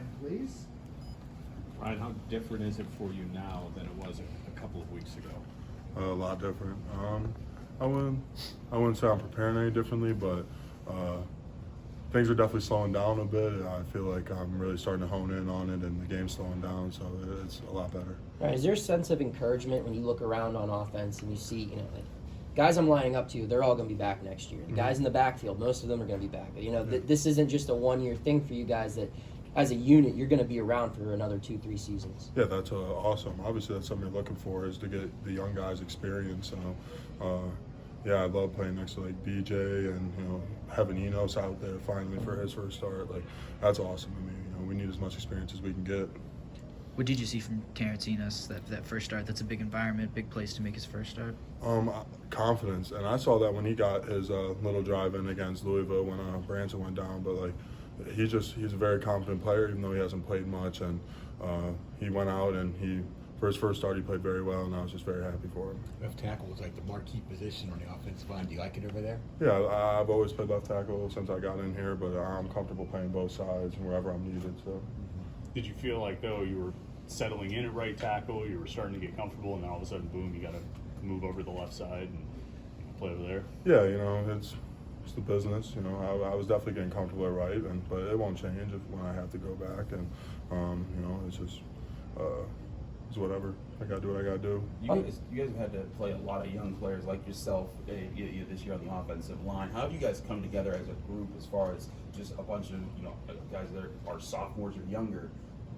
line, please. Ryan, how different is it for you now than it was a couple of weeks ago? A lot different. I wouldn't say I'm preparing any differently, but things are definitely slowing down a bit. I feel like I'm really starting to hone in on it, and the game's slowing down, so it's a lot better. Right. Is there a sense of encouragement when you look around on offense and you see, like, guys I'm lining up to, they're all going to be back next year. The guys in the backfield, most of them are going to be back. But, this isn't just a one-year thing for you guys that, as a unit, you're going to be around for another 2-3 seasons. Yeah, that's awesome. Obviously, that's something you're looking for, is to get the young guys experience. Yeah, I love playing next to like BJ and having Enos out there finally for his first start. Like, that's awesome to me. We need as much experience as we can get. What did you see from Terrence Enos that first start? That's a big environment, big place to make his first start. Confidence, and I saw that when he got his little drive in against Louisville when Branson went down. But like, he's a very confident player, even though he hasn't played much. And he went out and for his first start, he played very well, and I was just very happy for him. Left tackle was like the marquee position on the offensive line. Do you like it over there? Yeah, I've always played left tackle since I got in here, but I'm comfortable playing both sides wherever I'm needed. So. Did you feel like, though, you were settling in at right tackle, you were starting to get comfortable, and then all of a sudden, boom, you got to move over to the left side and play over there? Yeah, it's the business. I was definitely getting comfortable at right, but it won't change when I have to go back. And it's just it's whatever. I got to do what I got to do. You guys have had to play a lot of young players like yourself this year on the offensive line. How have you guys come together as a group, as far as just a bunch of guys that are sophomores or younger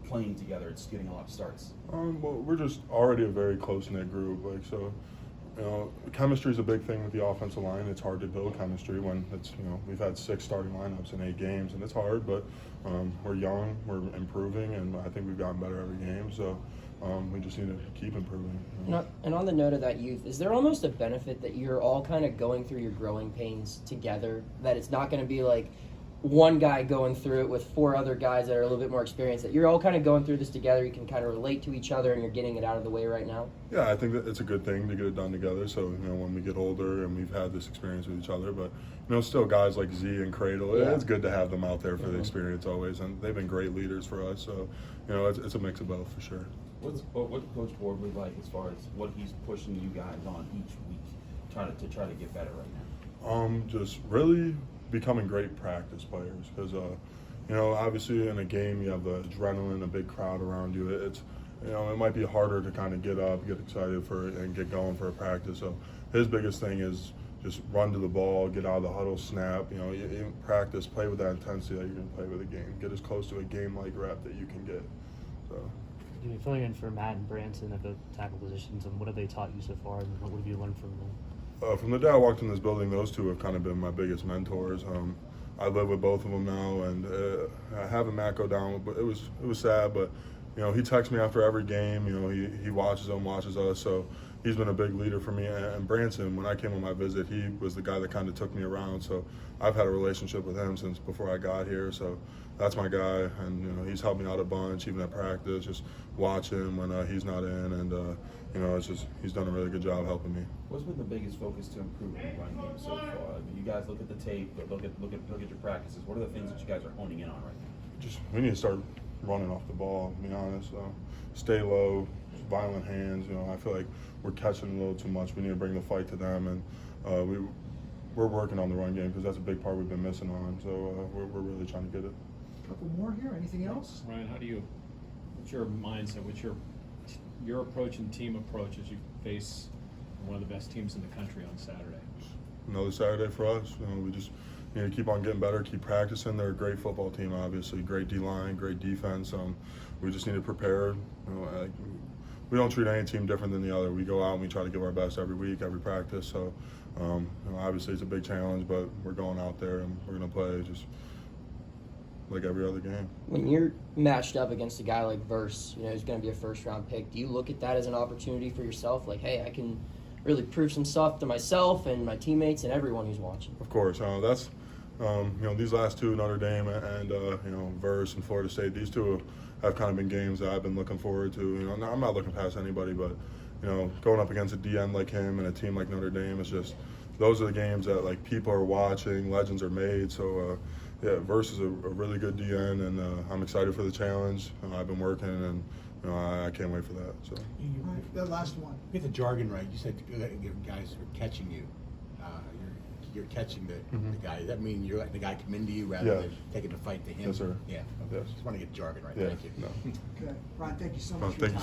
playing together? It's getting a lot of starts. Well, we're just already a very close-knit group. Chemistry is a big thing with the offensive line. It's hard to build chemistry when we've had 6 starting lineups in 8 games, and it's hard. But we're young, we're improving, and I think we've gotten better every game. So we just need to keep improving. And on the note of that youth, is there almost a benefit that you're all kind of going through your growing pains together? That it's not going to be like one guy going through it with 4 other guys that are a little bit more experienced, that you're all kind of going through this together, you can kind of relate to each other, and you're getting it out of the way right now? Yeah, I think that it's a good thing to get it done together. So, when we get older and we've had this experience with each other, but, still guys like Z and Cradle, it's good to have them out there for the experience always. And they've been great leaders for us. So, it's a mix of both for sure. What's Coach Boardley like as far as what he's pushing you guys on each week to try to get better right now? Just really becoming great practice players, because obviously in a game you have the adrenaline, a big crowd around you. It's it might be harder to kind of get up, get excited for it, and get going for a practice. So his biggest thing is just run to the ball, get out of the huddle, snap. In practice, play with that intensity that you're going to play with a game. Get as close to a game-like rep that you can get. So. Filling in for Matt and Branson at the tackle positions, and what have they taught you so far, and what have you learned from them? From the day I walked in this building, those two have kind of been my biggest mentors. I live with both of them now, and having Matt go down, but it was sad. But he texts me after every game. He watches them, watches us. So he's been a big leader for me. And Branson, when I came on my visit, he was the guy that kind of took me around. So I've had a relationship with him since before I got here. So that's my guy, and he's helped me out a bunch, even at practice. Just watch him when he's not in, and it's just he's done a really good job helping me. What's been the biggest focus to improve in the run game so far? You guys look at the tape, look at your practices. What are the things that you guys are honing in on right now? We need to start running off the ball, to be honest. Stay low, violent hands. I feel like we're catching a little too much. We need to bring the fight to them, and we're working on the run game, because that's a big part we've been missing on. So we're really trying to get it. A couple more here. Anything else? Ryan, what's your mindset, what's your approach and team approach as you face one of the best teams in the country on Saturday? Another Saturday for us. We just need to keep on getting better, keep practicing. They're a great football team, obviously. Great D-line, great defense. We just need to prepare. We don't treat any team different than the other. We go out and we try to give our best every week, every practice. So obviously it's a big challenge, but we're going out there and we're going to play just like every other game. When you're matched up against a guy like Verse, who's going to be a first-round pick, do you look at that as an opportunity for yourself? Like, hey, I can really prove some stuff to myself and my teammates and everyone who's watching. Of course. That's, these last two, Notre Dame and, Verse and Florida State, these two have kind of been games that I've been looking forward to. I'm not looking past anybody, but, going up against a DN like him and a team like Notre Dame, it's just, those are the games that, people are watching, legends are made. So, yeah, Verse is a really good DN, and I'm excited for the challenge. I've been working, and I can't wait for that. So. The last one. Get the jargon right. You said your guys are catching you. You're catching the guy. Does that mean you're letting the guy come into you rather than taking the fight to him? Yes, sir. Yeah. Yes. Just want to get the jargon right. Yeah. Thank you. No. Okay. Ryan, thank you so much Oh, for your thank you time.